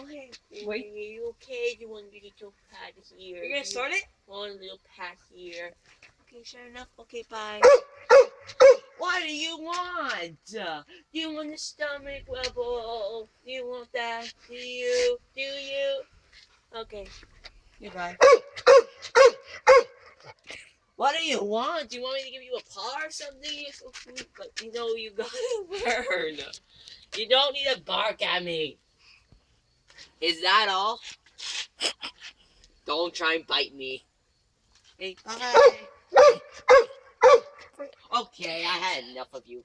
hey, Wait. are you okay? You want a little pat here? You're gonna start it? Want a little pat here? Okay, sure enough. Okay, bye. What do you want? Do you want a stomach rubble? Do you want that? Do you? Do you? Okay. Goodbye. What do you want? Do you want me to give you a paw or something? You're so cute, but you know you gotta learn. You don't need to bark at me. Is that all? Don't try and bite me. Hey, bye. Okay, I had enough of you.